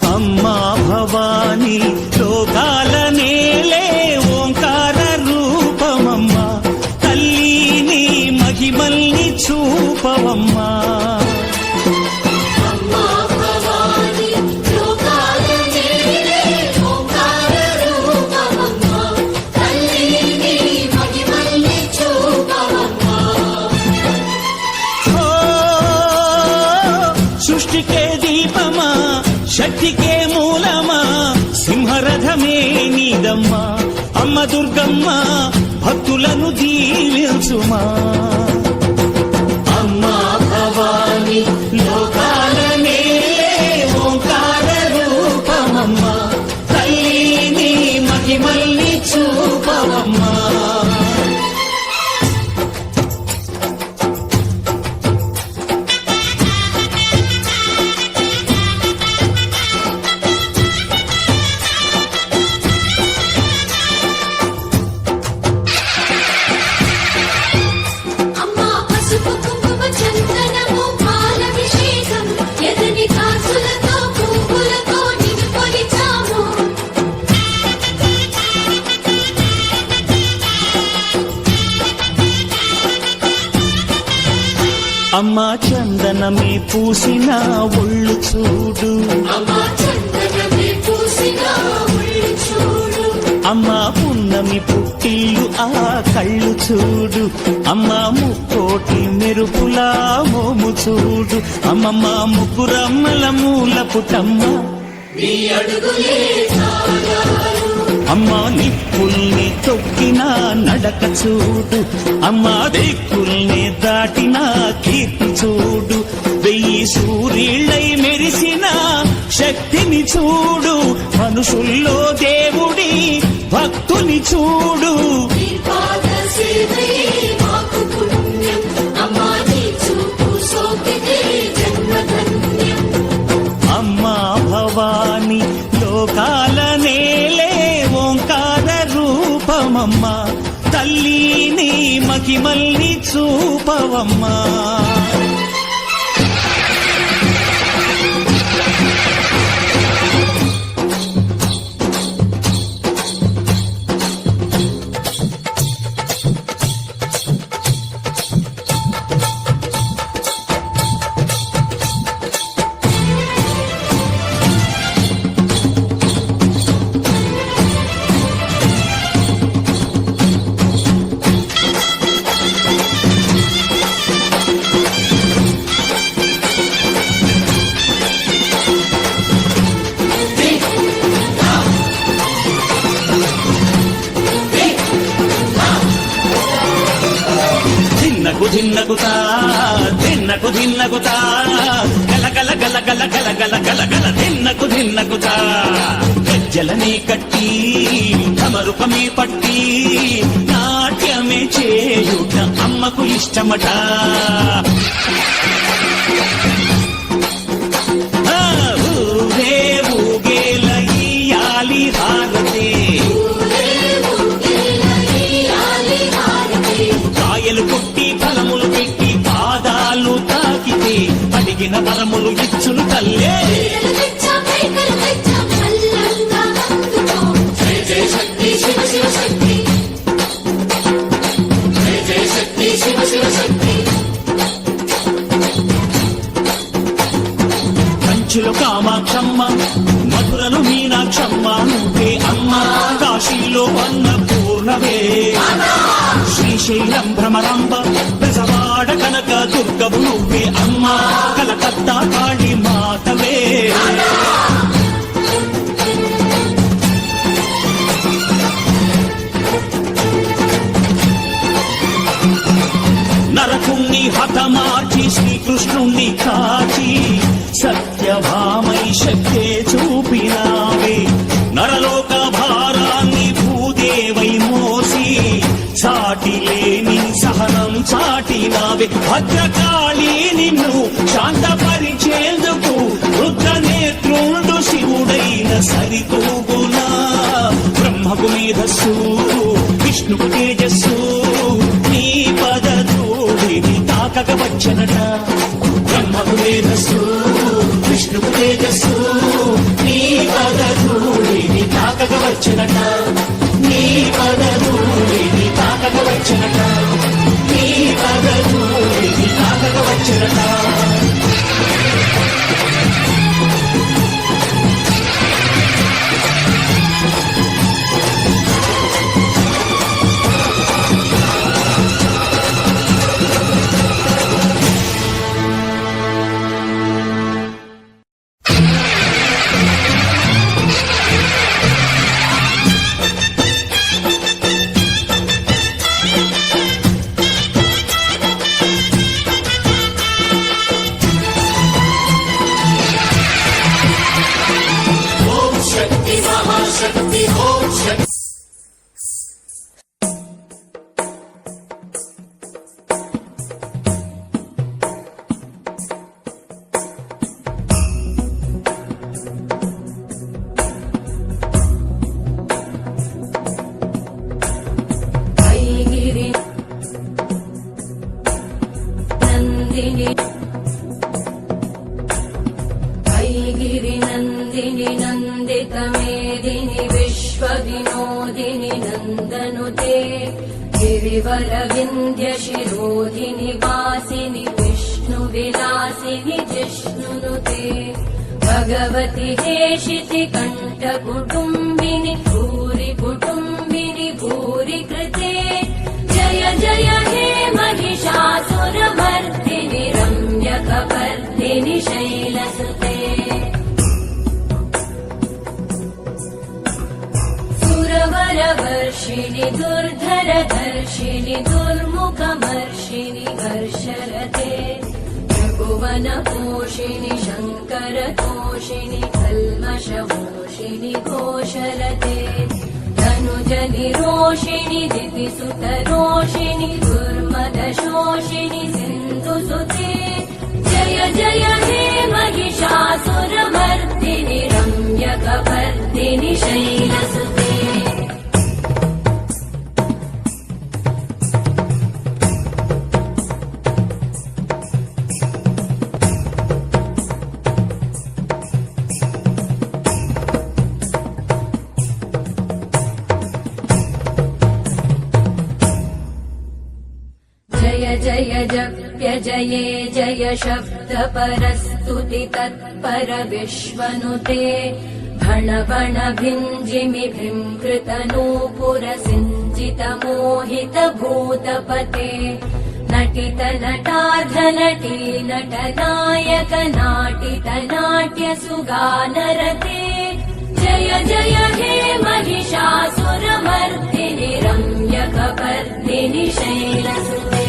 అమ్మా భవాని లోకాల నేలే ఓంకార రూపమమ్మా తల్లిని మహిమల్ని చూపవమ్మా సృష్టికే దీపమా శక్తికే మూలమా సింహరథమే నీదమ్మా అమ్మ దుర్గమ్మ భక్తులను దీవించుమా అమ్మా భవాని లోకాల నేలే ఓంకార రూపమమ్మా తల్లిని మహిమల్ని చూపవమ్మా అమ్మా చందనమే పూసిన ఒళ్ళు చూడు అమ్మా పున్నమి పుట్టిల్లు ఆ కళ్ళు చూడు అమ్మా ముక్కోటి మెరుపులా మోము చూడు అమ్మమ్మ ముగ్గురమ్మల మూల పుటమ్మ అమ్మా నిప్పుల్ని తొక్కిన నడక చూడు అమ్మా దిక్కుల్ని దాటిన కీర్తి చూడు 1000 సూర్యుళ్ళై మెరిసిన శక్తిని చూడు మనుషుల్లో దేవుడి భక్తుని చూడు అమ్మా భవాని లోకాల నేలే ఓంకార రూపమమ్మా తల్లిని మహిమల్ని చూపవమ్మా ధిన్నగుతా ధిన్నగుతా గల గల గల గల గల గల గల గల ధిన్నగుతా గజ్జలనే కట్టి ధమరుకమే పట్టి నాట్యమే చేయుట అమ్మకు ఇష్టమట ఊరే ఊగేల ఇయ్యాలి హారతే కాయలు కొట్టి ఫలములు పెట్టి పాదాలు తాకితే అడిగిన వరములు ఇచ్చును తల్లే కంచులు కామాక్షమ్మ మధురలు మీనాక్షమ్మ నువ్వే అమ్మ కాశీలో అన్నపూర్ణవే శ్రీశైలం భ్రమరాంబ బెజవాడ కనక దుర్గవు నువ్వే అమ్మ కలకత్తా కాళీ మాతవే నరకుణ్ణి హతమార్చి శ్రీకృష్ణుణ్ణి కాచి సత్యభామై శక్తే చూపినావే నరలోక భారాన్ని భూదేవై మోసి చాటిలేని సహనం చాటినావే భద్రకాళి నిన్ను శాంతపరిచేందుకు రుద్రనేత్రుండు శివుడైన సరితూగునా మేధస్సు విష్ణువు తేజస్సు నీ పదధూళిని తాకగ వచ్చనట బ్రహ్మకు మేధస్సు విష్ణువు తేజస్సు నీ పదధూళిని తాకగ వచ్చనట నీ పదధూళిని తాకగ వచ్చనట నీ పదధూళిని తాకగ వచ్చనట गिरिनन्दिनि नन्दितमेदिनि विश्वविनोदिनि नन्दनुते गिरिवरविन्ध्यशिरोधिनि वासिनि विष्णुविलासिनि जिष्णुनुते भगवति हेशिति कण्ठकुटुम्बिनि भूरि कुटुम्बिनि भूरि कृते जय जय हे महिषासुरमर्दिनि रम्यकपर्दिनि शैलसुते सुरवरवर्षिणि दुर्धरधर्षिणि दुर्मुखमर्षिणि हर्षरते त्रिभुवनपोषिणि शङ्करतोषिणि कल्मषमोषिणि घोषरते धनुजनिरोषिणि दितिसुतरोषिणि दुर्मदशोषिणि सिन्धुसुते जय जय हे महिषासुरमर्दिनि रम्यकपर्दिनि शैलसुते जय जय जप्य जये जय शब्द परस्तुति तत्पर विश्वनुते भण भण भिञ्जिमि भृङ्कृत नूपुर सिञ्चित मोहित भूतपते नटित नटार्ध नटी नट नायक नाटित नाट्य सुगानरते जय जय हे महिषासुरमर्दिनि रम्यकपर्दिनि शैलसुते